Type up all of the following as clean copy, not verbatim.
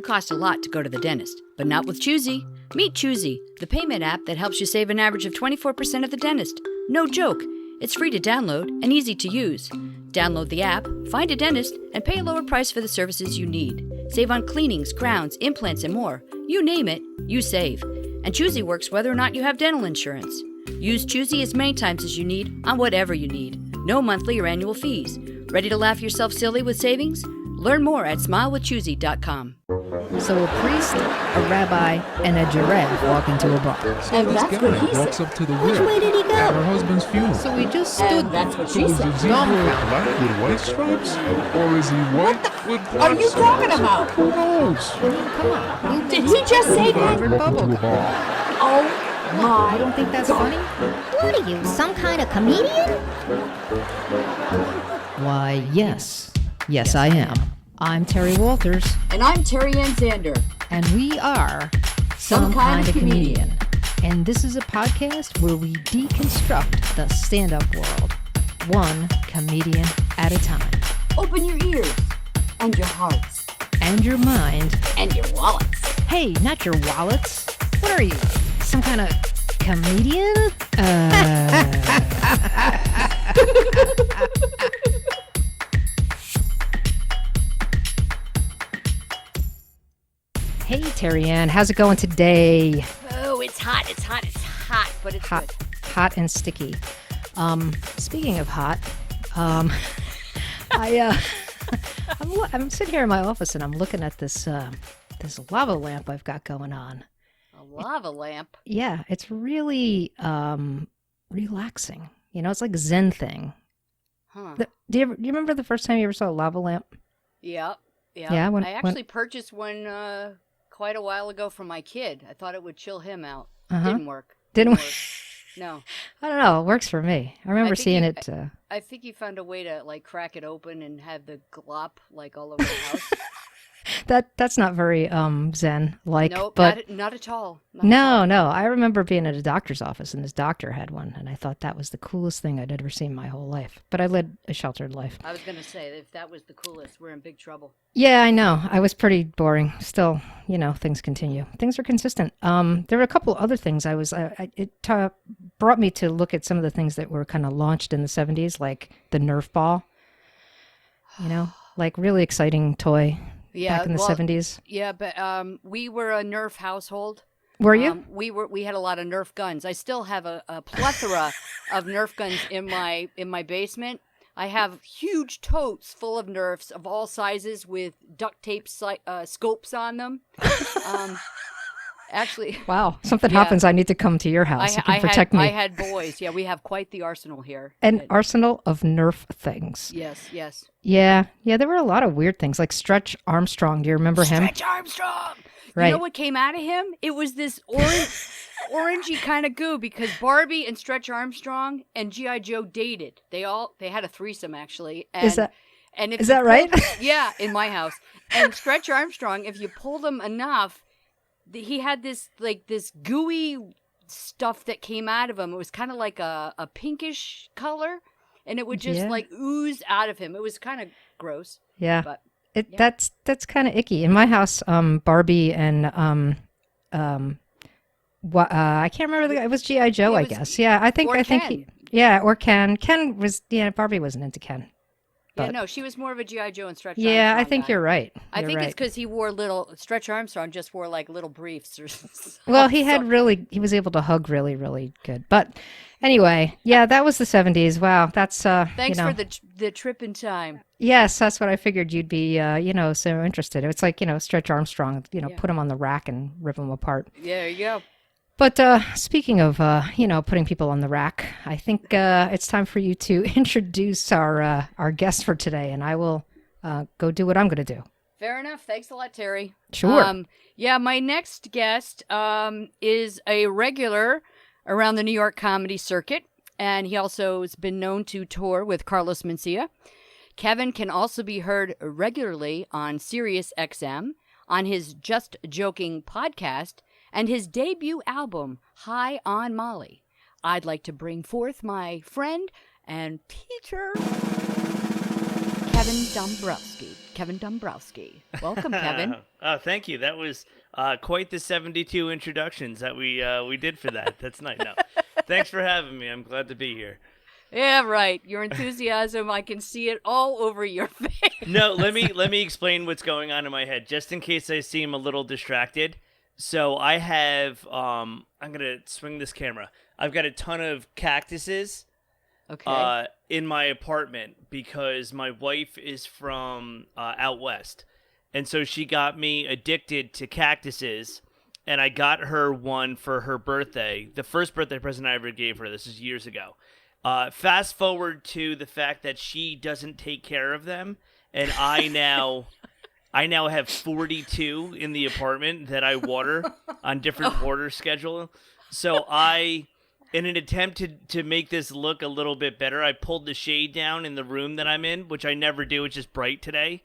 could cost a lot to go to the dentist, but not with Choosy. Meet Choosy, the payment app that helps you save an average of 24% at the dentist. No joke. It's free to download and easy to use. Download the app, find a dentist, and pay a lower price for the services you need. Save on cleanings, crowns, implants, and more. You name it, you save. And Choosy works whether or not you have dental insurance. Use Choosy as many times as you need on whatever you need. No monthly or annual fees. Ready to laugh yourself silly with savings? Learn more at smilewithchoosy.com. So a priest, a rabbi, and a giraffe walk into a bar. So And this that's guy what he walks said. up to the Which widow way did he go? at her husband's funeral. So we just stood And that's what So she is the said. zebra black with white stripes? Or is he white with What black are you stripes? talking about? Who knows? Come on. Did he just say that? Walk into a bar. Oh my! I don't think that's funny. What are you, some kind of comedian? Why, yes. Yes, I am. I'm Terry Walters, And I'm Terry Ann Zander. and we are Some Kind of Comedian. And this is a podcast where we deconstruct the stand-up world, one comedian at a time. Open your ears and your hearts And your mind. and your wallets. Hey, not your wallets. What are you, some kind of comedian? Hey, Terry Ann, how's it going today? Oh, it's hot, but it's Hot, hot and sticky. Speaking of hot, I'm sitting here in my office and I'm looking at this lava lamp I've got going on. A lava lamp. Yeah, it's really relaxing. You know, it's like a Zen thing. Huh. Do you remember the first time you ever saw a lava lamp? Yep. Yeah, when- I actually purchased one quite a while ago for my kid. I thought it would chill him out. Uh-huh. Didn't work. Didn't work. No. I don't know. It works for me. I remember think seeing you- it. I think you found a way to like crack it open and have the glop like all over the house. That's not very Zen like. Nope, but not at all. Not at all. no. I remember being at a doctor's office and this doctor had one, and I thought that was the coolest thing I'd ever seen in my whole life. But I led a sheltered life. I was gonna say if that was the coolest, we're in big trouble. Yeah, I know. I was pretty boring. Still, you know, things continue. Things are consistent. There were a couple other things brought me to look at some of the things that were kind of launched in the 70s, like the Nerf ball. You know, like really exciting toy back in the 70s. Yeah, but we were a Nerf household. Were you? We had a lot of Nerf guns. I still have a plethora of Nerf guns in my basement. I have huge totes full of Nerfs of all sizes with duct tape scopes on them. Actually, Wow. Something Yeah. happens, I need to come to your house. You can I protect me. I had boys. Yeah, we have quite the arsenal here. An arsenal of Nerf things. Yes, yes. Yeah, there were a lot of weird things, like Stretch Armstrong. Do you remember him? Stretch Armstrong. Right. You know what came out of him? It was this orangey kind of goo because Barbie and Stretch Armstrong and G.I. Joe dated. They had a threesome actually. And, Is that and if is you that right? Yeah, in my house. And Stretch Armstrong, if you pulled him enough, he had this gooey stuff that came out of him. It was kind of like a pinkish color, and it would just Yeah. like ooze out of him. It was kind of gross. Yeah. But Yeah. That's kind of icky. In my house, Barbie and I can't remember the guy. It was G.I. Joe, I was- guess. Yeah, I think Ken. or Ken. Ken was Barbie wasn't into Ken. Yeah, But- no, she was more of a G.I. Joe and Stretch Yeah, Armstrong I think guy. you're right. I You're think right. it's because he wore Stretch Armstrong just wore like little briefs or Well, he was able to hug really, really good. But anyway, yeah, that was the 70s. Wow, that's Thanks you know, for the trip in time. Yes, that's what I figured you'd be so interested. It's like, Stretch Armstrong, Yeah. put him on the rack and rip him apart. Yeah, there you go. But speaking of putting people on the rack, I think it's time for you to introduce our guest for today, and I will go do what I'm going to do. Fair enough. Thanks a lot, Terry. Sure. Yeah, my next guest is a regular around the New York comedy circuit, and he also has been known to tour with Carlos Mencia. Kevin can also be heard regularly on SiriusXM, on his Just Joking podcast, and his debut album, High on Molly. I'd like to bring forth my friend and teacher, Kevin Dombrowski. Kevin Dombrowski. Welcome, Kevin. Oh, thank you. That was quite the 72 introductions that we did for that. That's nice. No, thanks for having me. I'm glad to be here. Yeah, right. Your enthusiasm, I can see it all over your face. No, let me explain what's going on in my head, just in case I seem a little distracted. So I have, I'm gonna swing this camera. I've got a ton of cactuses, Okay. in my apartment because my wife is from out west, and so she got me addicted to cactuses, and I got her one for her birthday. The first birthday present I ever gave her. This is years ago. Fast forward to the fact that she doesn't take care of them, and I now have 42 in the apartment that I water on different water schedule. So in an attempt to make this look a little bit better, I pulled the shade down in the room that I'm in, which I never do. It's just bright today,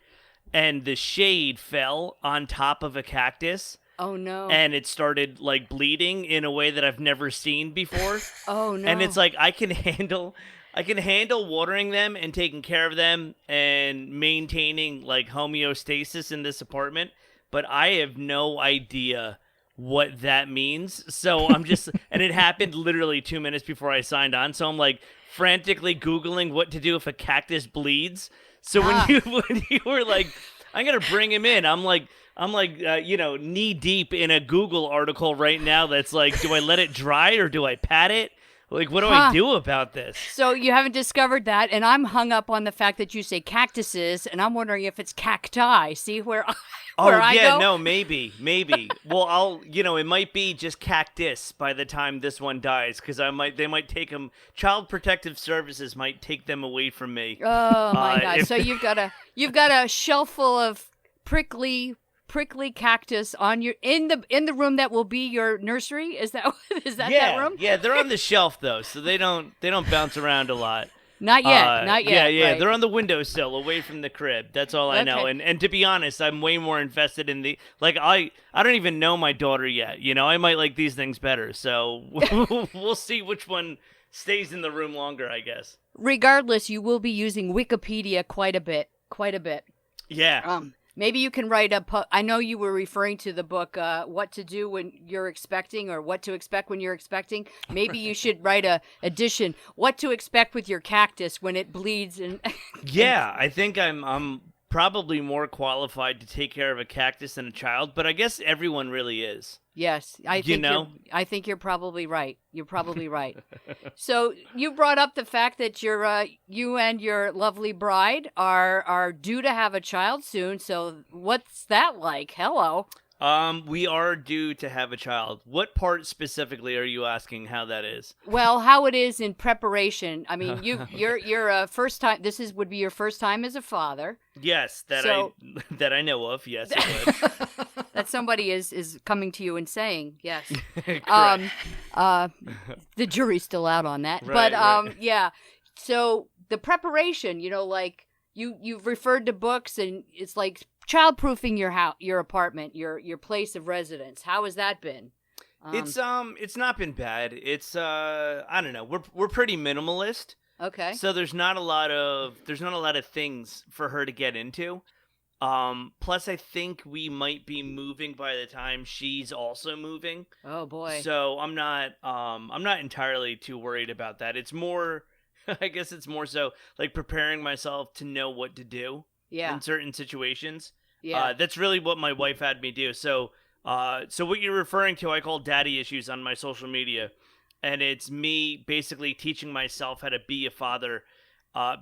and the shade fell on top of a cactus. Oh, no. And it started, like, bleeding in a way that I've never seen before. Oh, no. And it's like, I can handle watering them and taking care of them and maintaining, like, homeostasis in this apartment. But I have no idea what that means. So I'm just, and it happened literally 2 minutes before I signed on. So I'm, like, frantically Googling what to do if a cactus bleeds. So when you were like, I'm going to bring him in, I'm like, knee deep in a Google article right now that's like, do I let it dry or do I pat it? Like, what do I do about this? So you haven't discovered that, and I'm hung up on the fact that you say cactuses, and I'm wondering if it's cacti. See where I go? No, maybe. Well, it might be just cactus by the time this one dies, because they might take them. Child Protective Services might take them away from me. Oh my God! So you've got a shelf full of prickly cactus on your in the room that will be your nursery. Is that that room? Yeah, they're on the shelf though, so they don't bounce around a lot. Not yet. Yeah, right. they're on the windowsill away from the crib. That's all I know. And to be honest, I'm way more invested in the, like, I don't even know my daughter yet. I might like these things better. So we'll see which one stays in the room longer, I guess. Regardless, you will be using Wikipedia quite a bit. Yeah. Maybe you can write I know you were referring to the book, What to Do When You're Expecting, or What to Expect When You're Expecting. Maybe you should write a edition, What to Expect with Your Cactus When It Bleeds. And yeah, I think I'm probably more qualified to take care of a cactus than a child, but I guess everyone really is. Yes, I think you're probably right. So you brought up the fact that you and your lovely bride are due to have a child soon. So what's that like? Hello. We are due to have a child. What part specifically are you asking how that is? Well, how it is in preparation. I mean, you're a first time. Would be your first time as a father. Yes, that I know of. Yes, it would. That somebody is coming to you and saying yes. The jury's still out on that, right, but yeah. So the preparation, like you've referred to books, and it's like childproofing your apartment, your place of residence. How has that been? It's not been bad. It's I don't know. We're pretty minimalist. Okay. So there's not a lot of things for her to get into. Plus I think we might be moving by the time she's also moving. Oh boy. So I'm not entirely too worried about that. It's more I guess it's more so like preparing myself to know what to do in certain situations. Yeah. That's really what my wife had me do. So what you're referring to, I call daddy issues on my social media. And it's me basically teaching myself how to be a father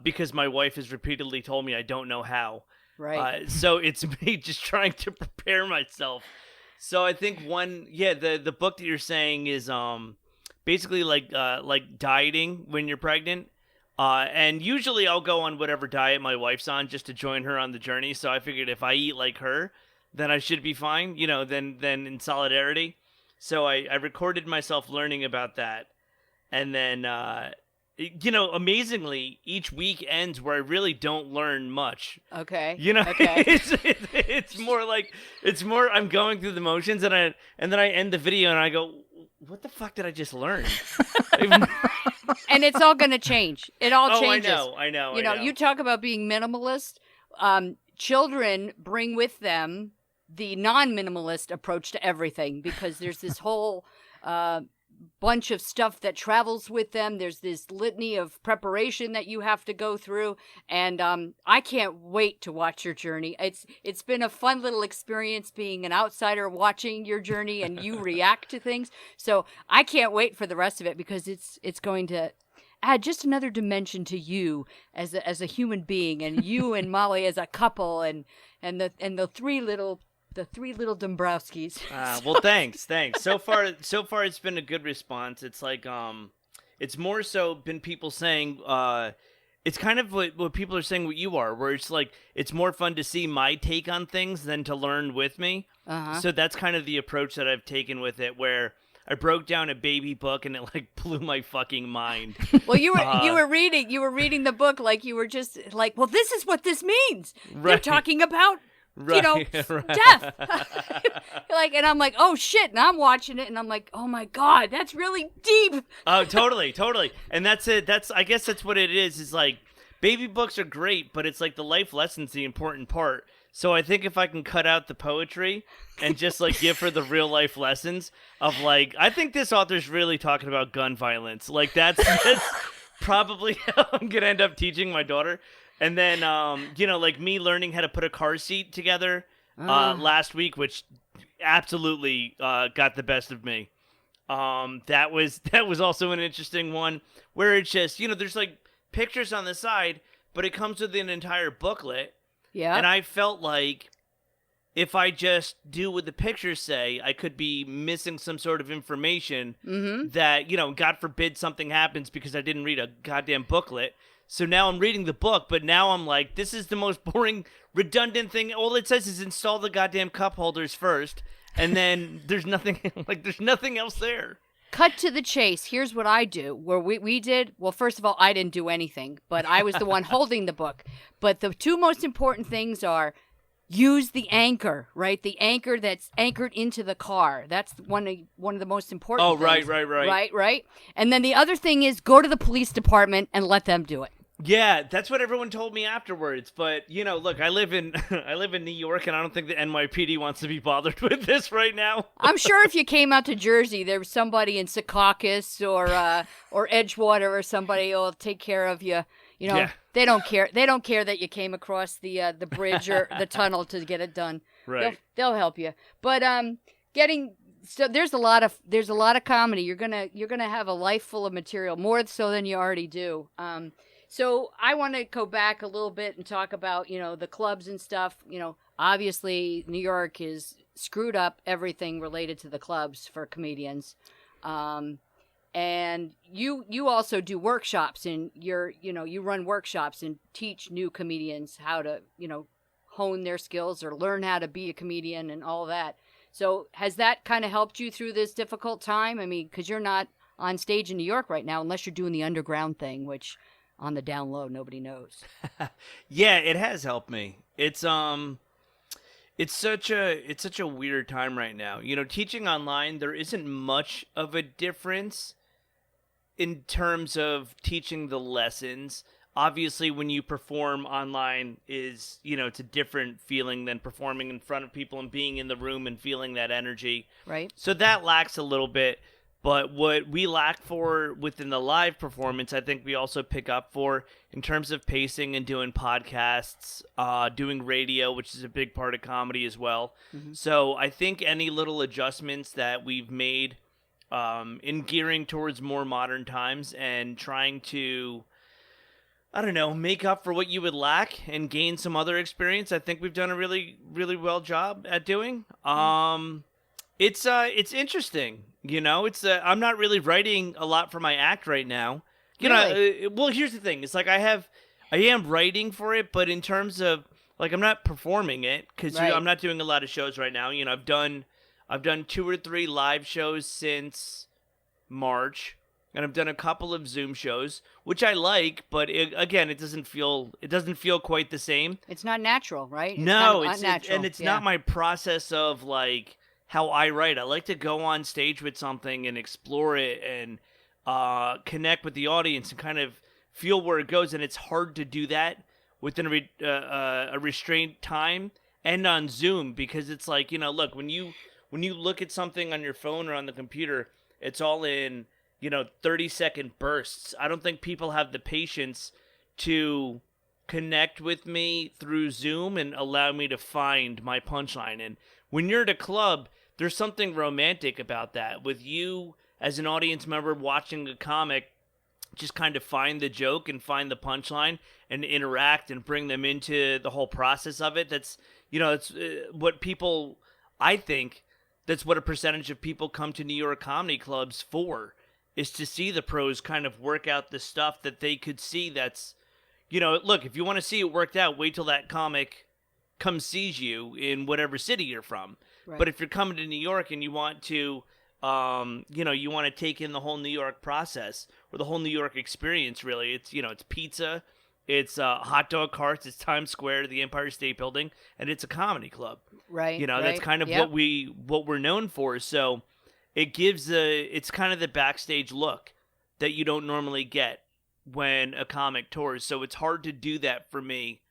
because my wife has repeatedly told me I don't know how. Right. So it's me just trying to prepare myself. So I think the book that you're saying is basically like dieting when you're pregnant. And usually I'll go on whatever diet my wife's on just to join her on the journey. So I figured if I eat like her, then I should be fine, then in solidarity. So I recorded myself learning about that. And then, amazingly, each week ends where I really don't learn much. Okay. Okay. it's more I'm going through the motions, and then I end the video and I go, what the fuck did I just learn? And it's all going to change. It all changes. I know. You talk about being minimalist. children bring with them the non-minimalist approach to everything because there's this whole bunch of stuff that travels with them. There's this litany of preparation that you have to go through, and I can't wait to watch your journey. It's been a fun little experience being an outsider watching your journey and you react to things. So I can't wait for the rest of it because it's going to add just another dimension to you as a human being, and you and Molly as a couple, and the three little Dombrowskis. Well, thanks. So far, it's been a good response. It's like, it's more so been people saying, it's kind of what people are saying what you are, where it's like, it's more fun to see my take on things than to learn with me. Uh-huh. So that's kind of the approach that I've taken with it, where I broke down a baby book and it like blew my fucking mind. Well, you were reading the book like you were just like, well, this is what this means. They're Right. talking about Right. death. Like, and I'm like, oh shit, and I'm watching it and I'm like, oh my God, that's really deep. Oh, totally. And that's it. I guess that's what it is like, baby books are great, but it's like the life lesson's the important part. So I think if I can cut out the poetry and just like give her the real life lessons of like, I think this author's really talking about gun violence. Like that's probably how I'm going to end up teaching my daughter. And then, like me learning how to put a car seat together last week, which absolutely got the best of me. That was also an interesting one where it's just, there's like pictures on the side, but it comes with an entire booklet. Yeah. And I felt like if I just do what the pictures say, I could be missing some sort of information that, God forbid something happens because I didn't read a goddamn booklet. So now I'm reading the book, but now I'm like, this is the most boring, redundant thing. All it says is install the goddamn cup holders first, and then there's nothing else there. Cut to the chase. Here's what I do. Where we did, well, first of all, I didn't do anything, but I was the one holding the book. But the two most important things are use the anchor, right? The anchor that's anchored into the car. That's one of the most important things. Right. And then the other thing is go to the police department and let them do it. Yeah, that's what everyone told me afterwards. But, look, I live in New York, and I don't think the NYPD wants to be bothered with this right now. I'm sure if you came out to Jersey, there was somebody in Secaucus or Edgewater or somebody who'll take care of you. Yeah. They don't care. They don't care that you came across the bridge or the tunnel to get it done. Right. They'll help you. But so there's a lot of comedy. You're gonna have a life full of material, more so than you already do. So I want to go back a little bit and talk about, the clubs and stuff. Obviously New York is screwed up everything related to the clubs for comedians. And you also do workshops, and you run workshops and teach new comedians how to, hone their skills or learn how to be a comedian and all that. So has that kind of helped you through this difficult time? I mean, because you're not on stage in New York right now, unless you're doing the underground thing, which on the down low, nobody knows. Yeah, it has helped me. It's such a weird time right now. Teaching online, there isn't much of a difference in terms of teaching the lessons. Obviously, when you perform online it's a different feeling than performing in front of people and being in the room and feeling that energy. Right. So that lacks a little bit. But what we lack for within the live performance, I think we also pick up for in terms of pacing and doing podcasts, doing radio, which is a big part of comedy as well. Mm-hmm. So I think any little adjustments that we've made in gearing towards more modern times and trying to, make up for what you would lack and gain some other experience, I think we've done a really, really well job at doing. It's interesting. I'm not really writing a lot for my act right now. Really? Well, here's the thing. It's like I am writing for it, but in terms of like I'm not performing it because Right. I'm not doing a lot of shows right now. I've done 2 or 3 live shows since March, and I've done a couple of Zoom shows, which I like, but it doesn't feel quite the same. It's not natural, right? No, kind of it's unnatural. and it's not my process of like how I write. I like to go on stage with something and explore it and connect with the audience and kind of feel where it goes. And it's hard to do that within a restrained time and on Zoom, because it's like, look, when you look at something on your phone or on the computer, it's all in 30-second bursts. I don't think people have the patience to connect with me through Zoom and allow me to find my punchline. And when you're at a club, there's something romantic about that. With you as an audience member watching a comic just kind of find the joke and find the punchline and interact and bring them into the whole process of it. That's, it's what people, I think, that's what a percentage of people come to New York comedy clubs for, is to see the pros kind of work out the stuff that they could see. That's, look, if you want to see it worked out, wait till that comic comes sees you in whatever city you're from. Right. But if you're coming to New York and you want to, you want to take in the whole New York process or the whole New York experience, really, it's, it's pizza, it's hot dog carts, it's Times Square, the Empire State Building, and it's a comedy club. Right. That's kind of what we're known for. So it gives it's kind of the backstage look that you don't normally get when a comic tours. So it's hard to do that for me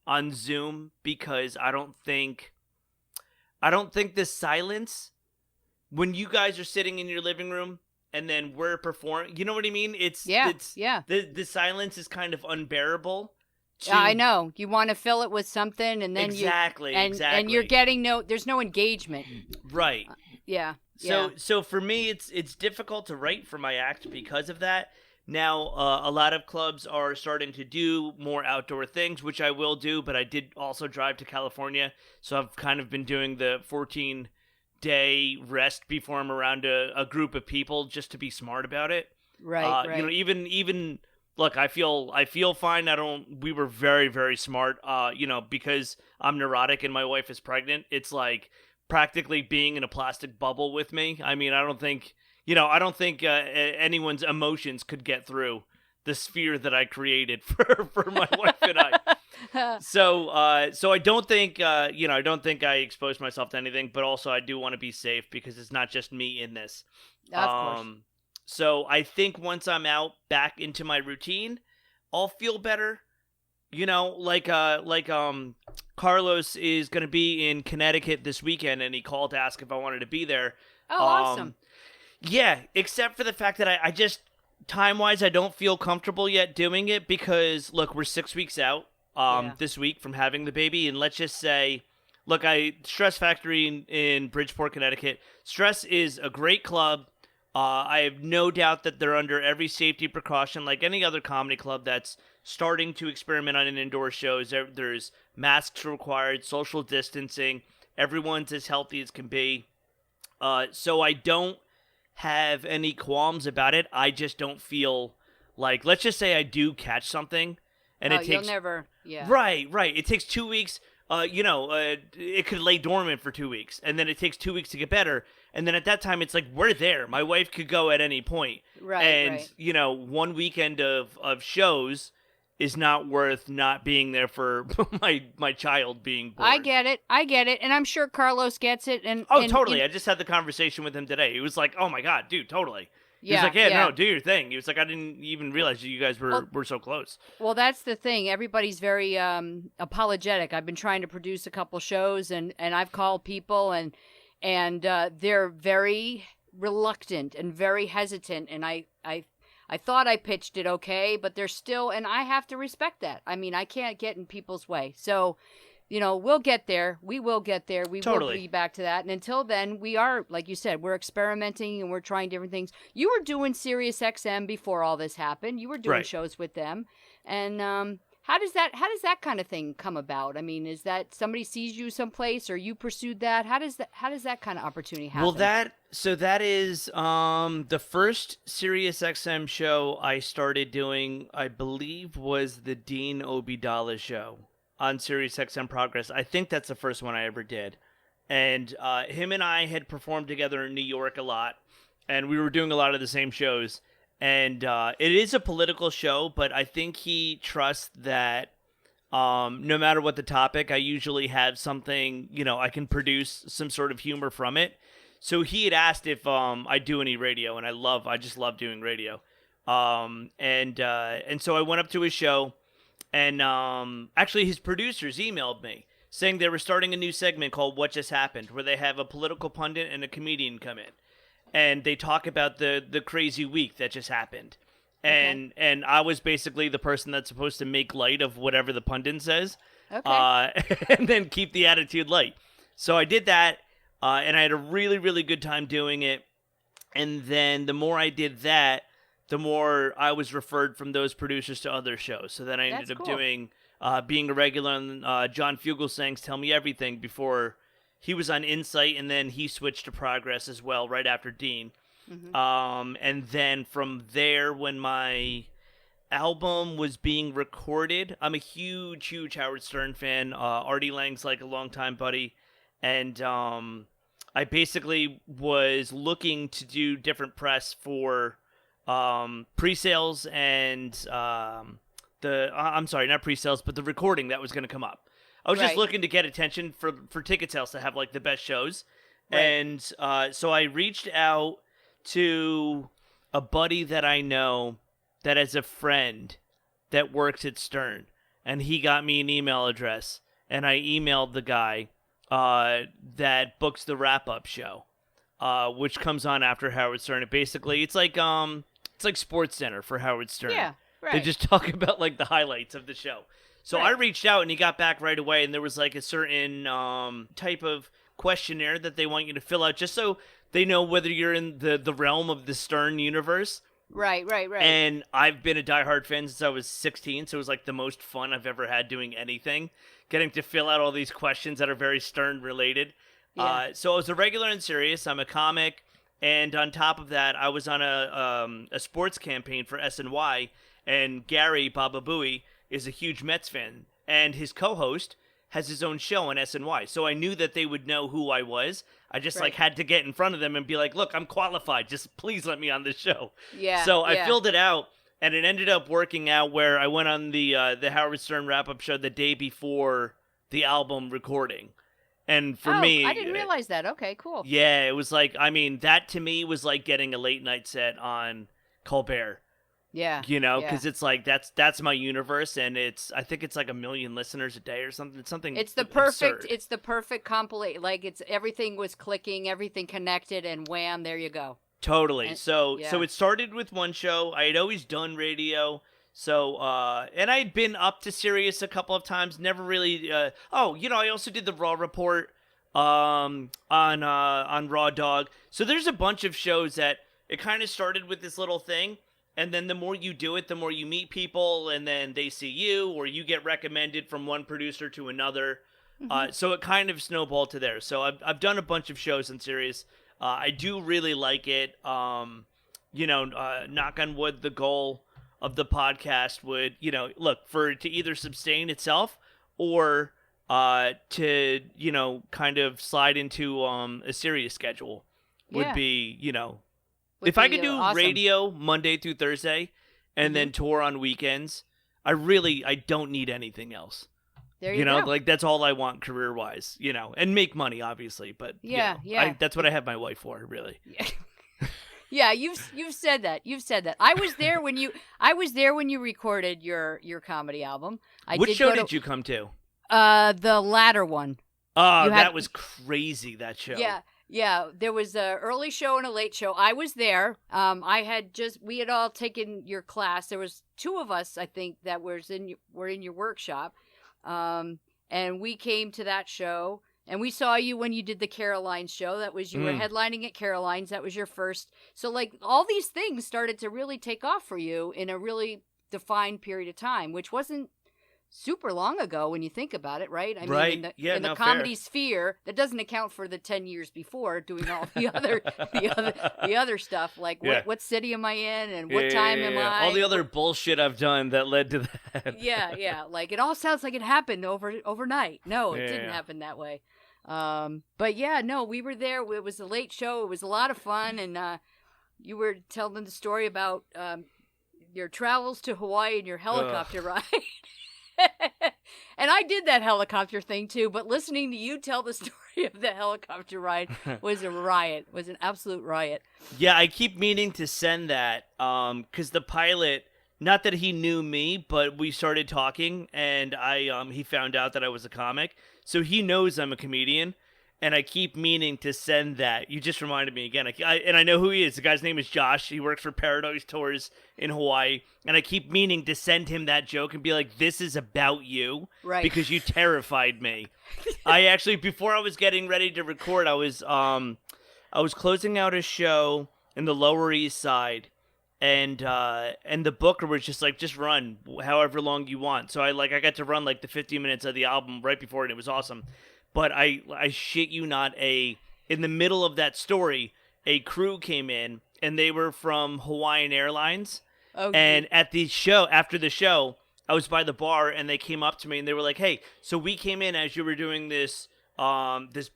on Zoom, because I don't think the silence when you guys are sitting in your living room and then we're performing, you know what I mean? The silence is kind of unbearable. I know. You want to fill it with something, and then exactly. And you're getting there's no engagement. Right. Yeah. So for me, it's difficult to write for my act because of that. Now, a lot of clubs are starting to do more outdoor things, which I will do, but I did also drive to California, so I've kind of been doing the 14-day rest before I'm around a group of people, just to be smart about it. Right. Right. Even look, I feel fine. We were very, very smart. Because I'm neurotic and my wife is pregnant, it's like practically being in a plastic bubble with me. I mean, I don't think anyone's emotions could get through the sphere that I created for my wife and I. So I don't think I exposed myself to anything, but also I do want to be safe because it's not just me in this. Of course. So I think once I'm out back into my routine, I'll feel better. Carlos is going to be in Connecticut this weekend, and he called to ask if I wanted to be there. Oh, awesome. Yeah, except for the fact that I just, time-wise, I don't feel comfortable yet doing it because, look, we're 6 weeks out this week from having the baby, and let's just say, look, Stress Factory in Bridgeport, Connecticut. Stress is a great club. I have no doubt that they're under every safety precaution, like any other comedy club that's starting to experiment on an indoor shows. There's masks required, social distancing. Everyone's as healthy as can be. So I don't have any qualms about it. I just don't feel like, let's just say I do catch something, and it takes, you'll never, right. It takes 2 weeks. It could lay dormant for 2 weeks, and then it takes 2 weeks to get better. And then at that time, it's like, we're there. My wife could go at any point. Right. And, 1 weekend of shows is not worth not being there for my child being born. I get it. And I'm sure Carlos gets it. And totally. I just had the conversation with him today. He was like, oh my God, dude, totally. He was like, no, do your thing. He was like, I didn't even realize you guys were so close. Well, that's the thing. Everybody's very apologetic. I've been trying to produce a couple shows, and I've called people, and they're very reluctant and very hesitant. And I thought I pitched it okay, but they're still, and I have to respect that. I mean, I can't get in people's way. So, we'll get there. We will get there. We will be back to that. And until then, we are, like you said, we're experimenting and we're trying different things. You were doing SiriusXM before all this happened. You were doing shows with them. And how does that kind of thing come about? I mean, is that somebody sees you someplace or you pursued that? How does that kind of opportunity happen? Well, that is the first SiriusXM show I started doing, I believe, was the Dean Obeidallah show on SiriusXM Progress. I think that's the first one I ever did. And him and I had performed together in New York a lot, and we were doing a lot of the same shows. And it is a political show, but I think he trusts that no matter what the topic, I usually have something, I can produce some sort of humor from it. So he had asked if I do any radio, and I just love doing radio. And so I went up to his show, And actually, his producers emailed me saying they were starting a new segment called What Just Happened, where they have a political pundit and a comedian come in. And they talk about the crazy week that just happened. And I was basically the person that's supposed to make light of whatever the pundit says. And then keep the attitude light. So I did that, and I had a really, really good time doing it. And then the more I did that, the more I was referred from those producers to other shows. So then I ended up doing, being a regular on John Fugelsang's Tell Me Everything before he was on Insight, and then he switched to Progress as well right after Dean. And then from there, when my album was being recorded, I'm a huge, huge Howard Stern fan. Artie Lang's like a longtime buddy. And I basically was looking to do different press for pre-sales and I'm sorry, not pre-sales, but the recording that was going to come up. I was just looking to get attention for ticket sales to have like the best shows. And so I reached out to a buddy that I know that has a friend that works at Stern, and he got me an email address, and I emailed the guy that books the wrap-up show, which comes on after Howard Stern. It's like Sports Center for Howard Stern. Yeah, right. They just talk about like the highlights of the show. So I reached out, and he got back right away, and there was like a certain type of questionnaire that they want you to fill out just so they know whether you're in the realm of the Stern universe. Right. And I've been a diehard fan since I was 16, so it was like the most fun I've ever had doing anything, getting to fill out all these questions that are very Stern related. Yeah. So I was a regular in Sirius. I'm a comic, and on top of that, I was on a sports campaign for SNY, and Gary Baba Booey is a huge Mets fan, and his co-host has his own show on SNY. So I knew that they would know who I was. I just like had to get in front of them and be like, look, I'm qualified. Just please let me on this show. Yeah. So I filled it out, and it ended up working out where I went on the Howard Stern wrap-up show the day before the album recording. And for me, I didn't realize that. Okay, cool. Yeah, it was like, I mean, that to me was like getting a late night set on Colbert. Yeah. You know, because it's like that's my universe, and I think it's like 1 million listeners a day or something. It's something. It's the perfect compilation. Like everything was clicking, everything connected, and wham, there you go. Totally. So it started with one show. I had always done radio. So and I had been up to Sirius a couple of times. Never really. I also did the Raw Report on Raw Dog. So there's a bunch of shows that it kind of started with this little thing. And then the more you do it, the more you meet people, and then they see you, or you get recommended from one producer to another. So it kind of snowballed to there. So I've done a bunch of shows in Sirius. I do really like it. Knock on wood, the goal of the podcast would, for it to either sustain itself or to, kind of slide into a Sirius schedule would be, if I could do radio Monday through Thursday and then tour on weekends, I don't need anything else. There you go. Like that's all I want career-wise, and make money, obviously. But that's what I have my wife for, really. Yeah, you've said that. You've said that. I was there when you recorded your comedy album. Which show did you come to? The latter one. Oh, that was crazy, that show. Yeah, there was a early show and a late show. I was there. We had all taken your class. There was 2 of us, I think, that were in your workshop. And we came to that show, and we saw you when you did the Caroline's show. That was, you were headlining at Caroline's. That was your first. So like all these things started to really take off for you in a really defined period of time, which wasn't super long ago when you think about it, right? I mean, in the comedy sphere, that doesn't account for the 10 years before doing all the other stuff, like what city am I in and what time am I? All the other bullshit I've done that led to that. Yeah. Like it all sounds like it happened overnight. No, it didn't happen that way. But yeah, no, we were there. It was a late show. It was a lot of fun, and you were telling the story about your travels to Hawaii and your helicopter ride. And I did that helicopter thing too, but listening to you tell the story of the helicopter ride was a riot, was an absolute riot. Yeah, I keep meaning to send that because the pilot not that he knew me, but we started talking, and he found out that I was a comic, so he knows I'm a comedian, and I keep meaning to send that. You just reminded me again, and I know who he is. The guy's name is Josh. He works for Paradise Tours in Hawaii, and I keep meaning to send him that joke and be like, "This is about you, Right? Because you terrified me." I actually, before I was getting ready to record, I was closing out a show in the Lower East Side. And the booker was just like, just run however long you want. So I got to run like the 50 minutes of the album right before it. It was awesome. But I shit you not, in the middle of that story, a crew came in and they were from Hawaiian Airlines. Oh, and at the show, after the show, I was by the bar and they came up to me and they were like, "Hey, so we came in as you were doing this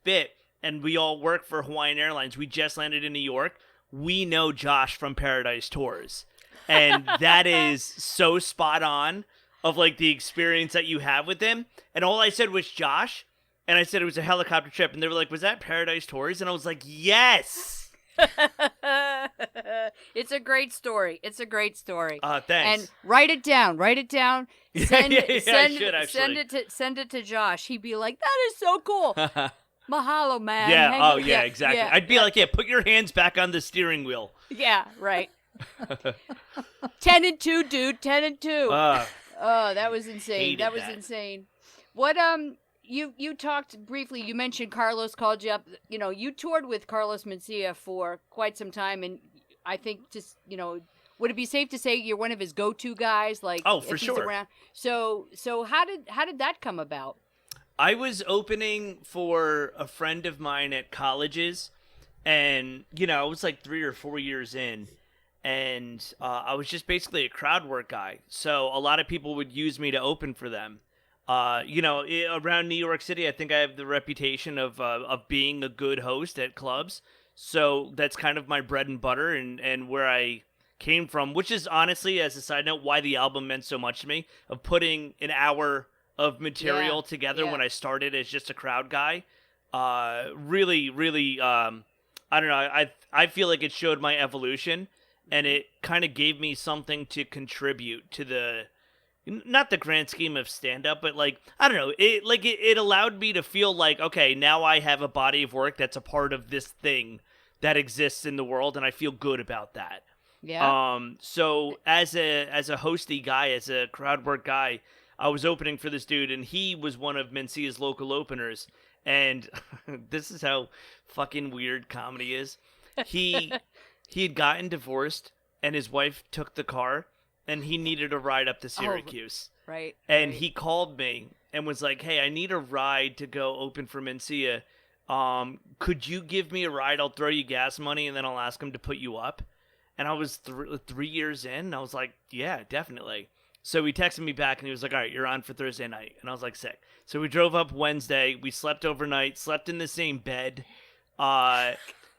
bit, and we all work for Hawaiian Airlines. We just landed in New York. We know Josh from Paradise Tours." And that is so spot on of like the experience that you have with him. And all I said was Josh, and I said it was a helicopter trip, and they were like, "Was that Paradise Tours?" And I was like, "Yes." It's a great story. It's a great story. Thanks. And write it down. Write it down. Send, I should, actually. Send it to Josh. He'd be like, "That is so cool." Mahalo, man. Yeah. Hang Oh, on. yeah. Exactly. Yeah. I'd be like, "Yeah, put your hands back on the steering wheel." Yeah, right. 10 and 2, dude. 10 and 2. Oh, that was insane. Hated That was that. insane. What you talked briefly. You mentioned Carlos called you up. You know, you toured with Carlos Mencia for quite some time, and I think just would it be safe to say you're one of his go-to guys? Like, Oh, for if he's sure. around. So how did that come about? I was opening for a friend of mine at colleges, and, I was like 3 or 4 years in, and I was just basically a crowd work guy. So a lot of people would use me to open for them. Around New York City, I think I have the reputation of being a good host at clubs. So that's kind of my bread and butter and where I came from, which is honestly, as a side note, why the album meant so much to me, of putting an hour of material together when I started as just a crowd guy. Really, I don't know. I feel like it showed my evolution, and it kind of gave me something to contribute to the, not the grand scheme of stand-up, but like, I don't know. It allowed me to feel like, okay, now I have a body of work that's a part of this thing that exists in the world, and I feel good about that. Yeah. So as a hosty guy, as a crowd work guy, I was opening for this dude, and he was one of Mencia's local openers. And this is how fucking weird comedy is. He had gotten divorced, and his wife took the car, and he needed a ride up to Syracuse. Right. And he called me and was like, "Hey, I need a ride to go open for Mencia. Could you give me a ride? I'll throw you gas money, and then I'll ask him to put you up." And I was 3 years in, and I was like, "Yeah, definitely." So he texted me back, and he was like, "All right, you're on for Thursday night." And I was like, "Sick." So we drove up Wednesday. We slept overnight, slept in the same bed.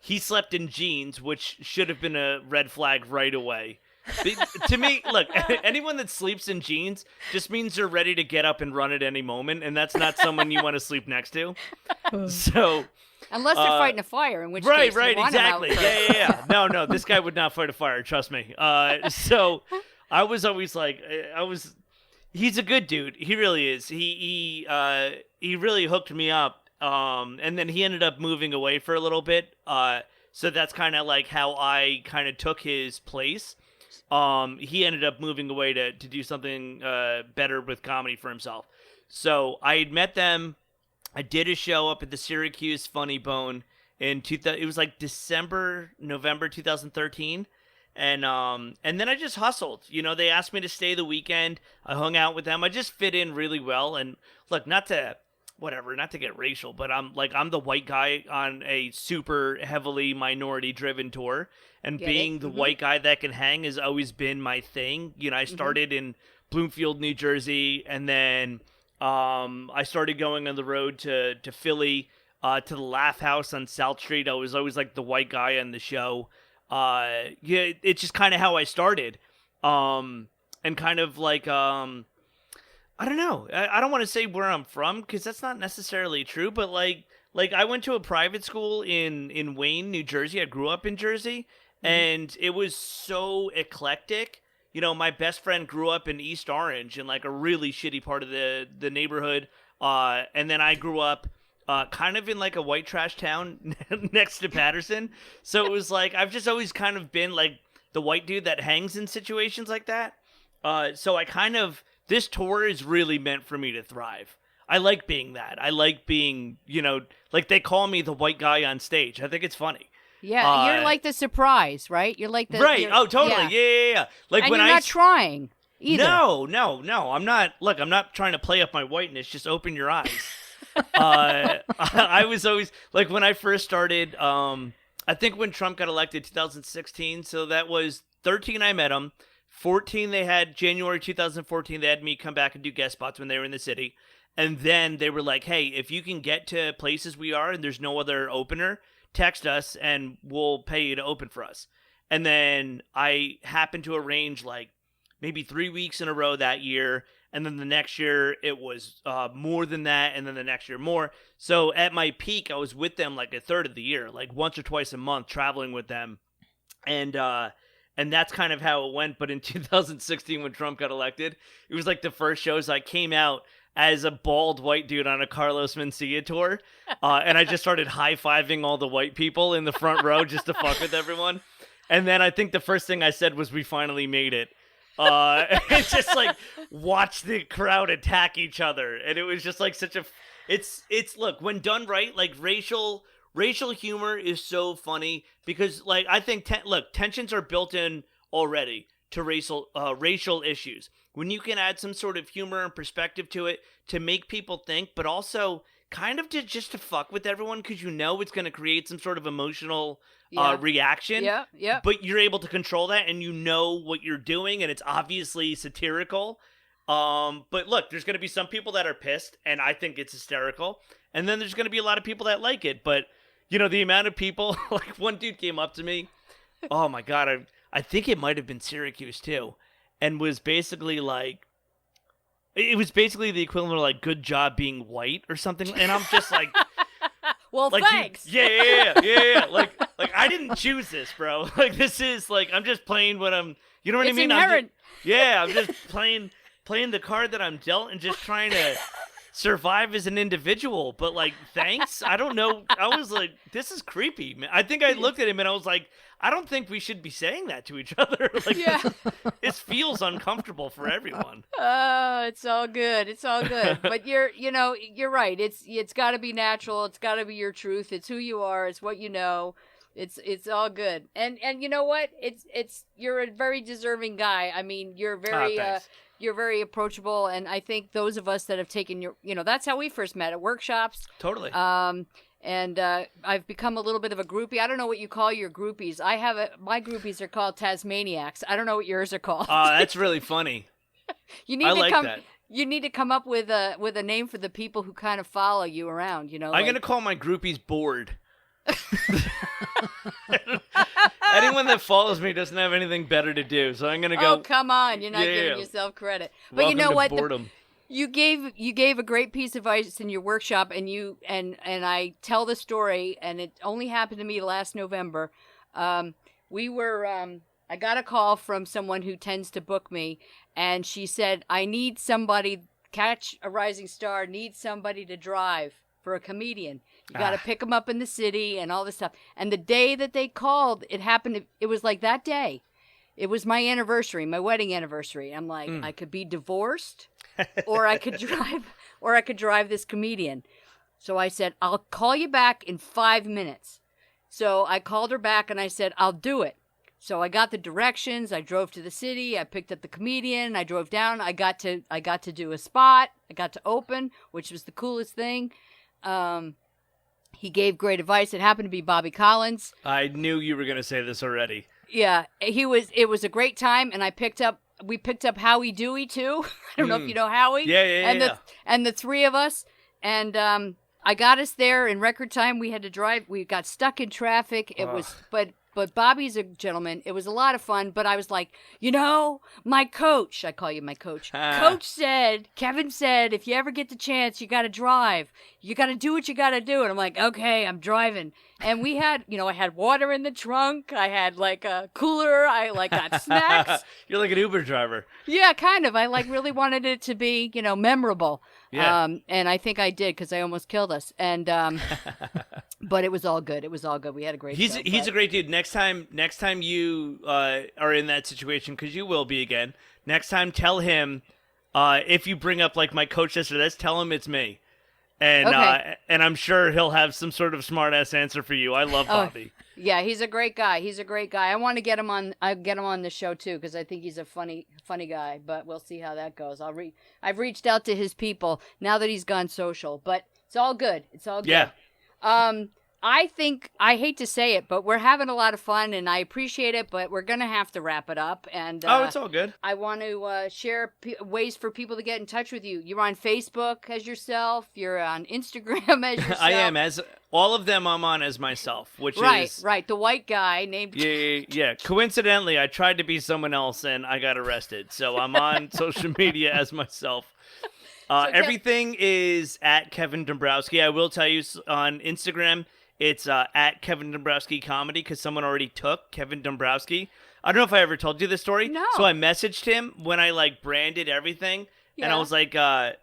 He slept in jeans, which should have been a red flag right away. To me, look, anyone that sleeps in jeans just means they're ready to get up and run at any moment, and that's not someone you want to sleep next to. So... Unless they're fighting a fire, in which right, case you want exactly. them out first. Yeah. No, this guy would not fight a fire. Trust me. So I was always like, he's a good dude. He really is. He really hooked me up. And then he ended up moving away for a little bit. So that's kind of like how I kind of took his place. He ended up moving away to do something better with comedy for himself. So I had met them. I did a show up at the Syracuse Funny Bone in it was like November 2013, and then I just hustled. They asked me to stay the weekend. I hung out with them. I just fit in really well. And look, not to get racial, but I'm the white guy on a super heavily minority driven tour, and being the white guy that can hang has always been my thing. I started in Bloomfield, New Jersey, and then I started going on the road to Philly, to the Laugh House on South Street. I was always like the white guy on the show. It's just kind of how I started. And kind of like, I don't know. I don't want to say where I'm from, because that's not necessarily true, but like I went to a private school in Wayne, New Jersey. I grew up in Jersey, and it was so eclectic. my best friend grew up in East Orange in like a really shitty part of the neighborhood. And then I grew up kind of in like a white trash town next to Patterson. So it was like, I've just always kind of been like the white dude that hangs in situations like that. So this tour is really meant for me to thrive. I like being that. I like being, like they call me the white guy on stage. I think it's funny. Yeah, you're like the surprise, right? You're like the right. Oh, totally. Yeah. Like and when you're not trying either. No. I'm not. Look, I'm not trying to play up my whiteness. Just open your eyes. I was always like when I first started. I think when Trump got elected, 2016. So that was 13. I met him. 14. They had January 2014. They had me come back and do guest spots when they were in the city. And then they were like, "Hey, if you can get to places we are and there's no other opener, text us and we'll pay you to open for us." And then I happened to arrange like maybe 3 weeks in a row that year. And then the next year it was more than that. And then the next year more. So at my peak, I was with them like a third of the year, like once or twice a month traveling with them. And that's kind of how it went. But in 2016, when Trump got elected, it was like the first shows I came out as a bald white dude on a Carlos Mencia tour. And I just started high-fiving all the white people in the front row just to fuck with everyone. And then I think the first thing I said was, "We finally made it." It's just like, watch the crowd attack each other. And it was just like it's look, when done right, like racial humor is so funny because like, I think, tensions are built in already to racial issues. When you can add some sort of humor and perspective to it to make people think, but also kind of just to fuck with everyone because it's going to create some sort of emotional reaction. Yeah. But you're able to control that and you know what you're doing and it's obviously satirical. But look, there's going to be some people that are pissed and I think it's hysterical. And then there's going to be a lot of people that like it. But, the amount of people, like one dude came up to me. Oh my God, I think it might have been Syracuse too. And was basically like, it was basically the equivalent of like, "Good job being white" or something. And I'm just like, well, like, thanks. Yeah. Like I didn't choose this, bro. Like this is like, I'm just playing what I'm, you know what I mean? Inherent. I'm just playing the card that I'm dealt and just trying to survive as an individual. But like, thanks. I don't know. I was like, this is creepy, man. I think I looked at him and I was like, I don't think we should be saying that to each other. Like, this feels uncomfortable for everyone. Oh, it's all good. It's all good. But you're right. It's got to be natural. It's got to be your truth. It's who you are. It's what you know. It's all good. And you know what? You're a very deserving guy. I mean, you're very approachable, and I think those of us that have taken that's how we first met at workshops. Totally. And I've become a little bit of a groupie. I don't know what you call your groupies. My groupies are called Tasmaniacs. I don't know what yours are called. That's really funny. You need that. You need to come up with a name for the people who kind of follow you around. I'm gonna call my groupies Bored. Anyone that follows me doesn't have anything better to do, so I'm gonna go. Oh, come on! You're not giving yourself credit. But Welcome you know to what? Boredom. You gave a great piece of advice in your workshop, and I tell the story, and it only happened to me last November. I got a call from someone who tends to book me, and she said, "I need somebody, catch a rising star, need somebody to drive for a comedian. You got to pick them up in the city and all this stuff." And the day that they called, it was like that day. It was my anniversary, my wedding anniversary. I'm like, I could be divorced, or I could drive this comedian. So I said, "I'll call you back in 5 minutes." So I called her back and I said, "I'll do it." So I got the directions. I drove to the city. I picked up the comedian. I drove down. I got to do a spot. I got to open, which was the coolest thing. He gave great advice. It happened to be Bobby Collins. I knew you were going to say this already. Yeah, it was a great time, and we picked up Howie Dewey too. I don't know if you know Howie. Yeah. And the three of us, and I got us there in record time. We had to drive. We got stuck in traffic. But but Bobby's a gentleman. It was a lot of fun, but I was like, my coach, I call you my coach. Kevin said, if you ever get the chance, you got to drive. You got to do what you got to do. And I'm like, okay, I'm driving. And we had, I had water in the trunk. I had like a cooler. I got snacks. You're like an Uber driver. Yeah, kind of. I really wanted it to be, memorable. Yeah. And I think I did because I almost killed us. And but it was all good. It was all good. We had a great. He's a great dude. Next time you are in that situation, because you will be again. Next time, tell him if you bring up like my coach this or this, tell him it's me. And okay. And I'm sure he'll have some sort of smart ass answer for you. I love Bobby. Yeah, he's a great guy. I want to get him on. I get him on the show too because I think he's a funny guy. But we'll see how that goes. I've reached out to his people now that he's gone social. But it's all good. It's all good. Yeah. I think, I hate to say it, but we're having a lot of fun, and I appreciate it, but we're going to have to wrap it up. And it's all good. I want to share ways for people to get in touch with you. You're on Facebook as yourself. You're on Instagram as yourself. I am. As all of them I'm on as myself, which is... Right. The white guy named... Yeah. Coincidentally, I tried to be someone else, and I got arrested. So I'm on social media as myself. Everything is at Kevin Dombrowski. I will tell you on Instagram... It's at Kevin Dombrowski Comedy because someone already took Kevin Dombrowski. I don't know if I ever told you this story. No. So I messaged him when I branded everything. Yeah. And I was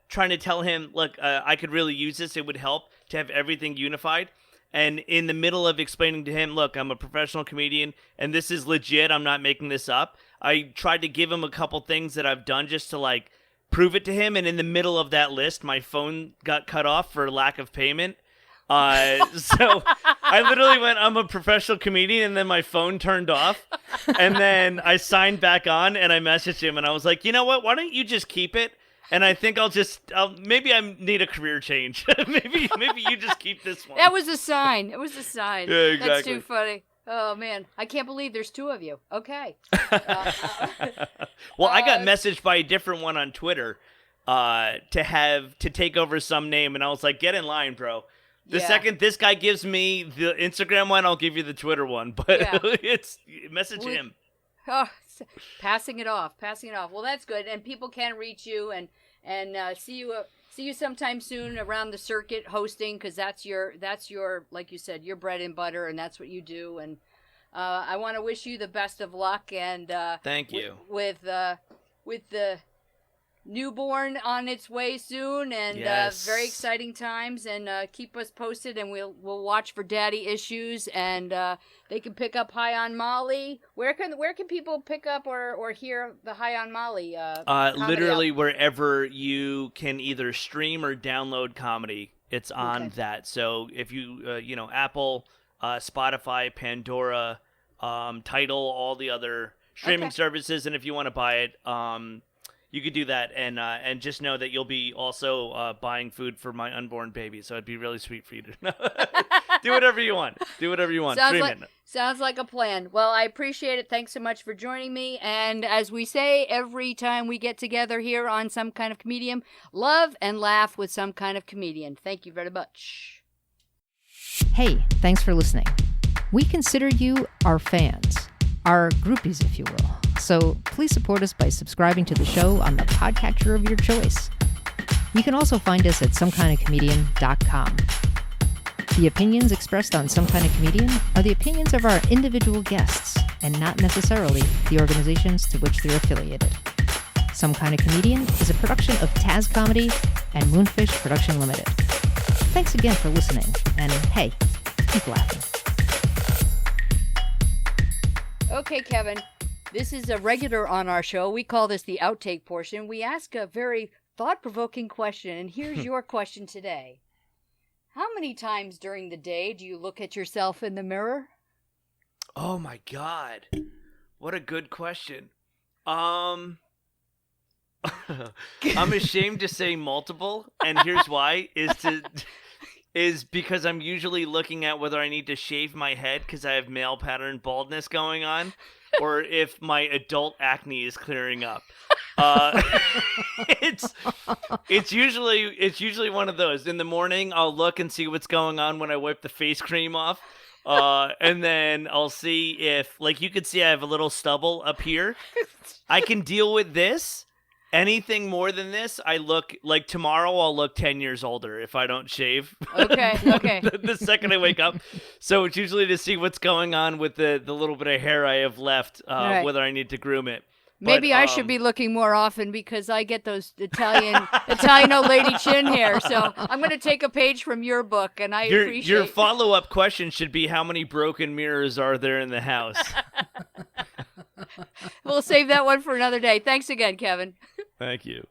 trying to tell him, look, I could really use this. It would help to have everything unified. And in the middle of explaining to him, look, I'm a professional comedian and this is legit. I'm not making this up. I tried to give him a couple things that I've done just to prove it to him. And in the middle of that list, my phone got cut off for lack of payment. So I literally went, I'm a professional comedian, and then my phone turned off, and then I signed back on, and I messaged him, and I was like, you know what, why don't you just keep it, and I think maybe I need a career change. maybe you just keep this one. That was a sign. It was a sign. Yeah, exactly. That's too funny. Oh, man. I can't believe there's two of you. Okay. Well, I got messaged by a different one on Twitter to take over some name, and I was like, get in line, bro. The second this guy gives me the Instagram one, I'll give you the Twitter one. But it's message him. Oh, passing it off. Well, that's good, and people can reach you and see you sometime soon around the circuit hosting because that's your like you said, your bread and butter, and that's what you do. And I want to wish you the best of luck and thank you with the newborn on its way soon, and very exciting times, and keep us posted, and we'll watch for daddy issues, and they can pick up High on Molly. Where can people pick up or hear the High on Molly? Literally wherever you can either stream or download comedy, it's on that. So if you Apple, Spotify, Pandora, Tidal, all the other streaming services, and if you want to buy it, you could do that, and just know that you'll be also buying food for my unborn baby. So it'd be really sweet for you to do whatever you want. Sounds like a plan. Well, I appreciate it. Thanks so much for joining me. And as we say every time we get together here on Some Kind of Comedian, love and laugh with Some Kind of Comedian. Thank you very much. Hey, thanks for listening. We consider you our fans, our groupies, if you will. So please support us by subscribing to the show on the podcatcher of your choice. You can also find us at somekindofcomedian.com. The opinions expressed on Some Kind of Comedian are the opinions of our individual guests and not necessarily the organizations to which they're affiliated. Some Kind of Comedian is a production of Taz Comedy and Moonfish Production Limited. Thanks again for listening, and hey, keep laughing. Okay, Kevin. This is a regular on our show. We call this the outtake portion. We ask a very thought-provoking question, and here's your question today. How many times during the day do you look at yourself in the mirror? Oh, my God. What a good question. I'm ashamed to say multiple, and here's why, is because I'm usually looking at whether I need to shave my head because I have male pattern baldness going on, or if my adult acne is clearing up. It's usually one of those. In the morning, I'll look and see what's going on when I wipe the face cream off. And then I'll see if, like, you can see I have a little stubble up here. I can deal with this. Anything more than this, I look like tomorrow. I'll look 10 years older if I don't shave. Okay. the second I wake up. So it's usually to see what's going on with the little bit of hair I have left, Right. whether I need to groom it. Maybe But, I should be looking more often because I get those Italian old lady chin hair. So I'm going to take a page from your book, and I appreciate. Your follow-up question should be, how many broken mirrors are there in the house? We'll save that one for another day. Thanks again, Kevin. Thank you.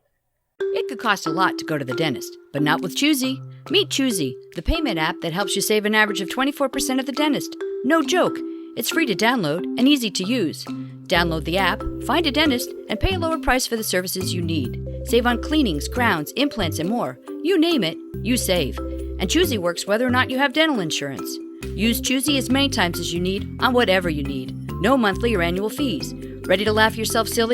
It could cost a lot to go to the dentist, but not with Choosy. Meet Choosy, the payment app that helps you save an average of 24% at the dentist. No joke. It's free to download and easy to use. Download the app, find a dentist, and pay a lower price for the services you need. Save on cleanings, crowns, implants, and more. You name it, you save. And Choosy works whether or not you have dental insurance. Use Choosy as many times as you need on whatever you need. No monthly or annual fees. Ready to laugh yourself silly?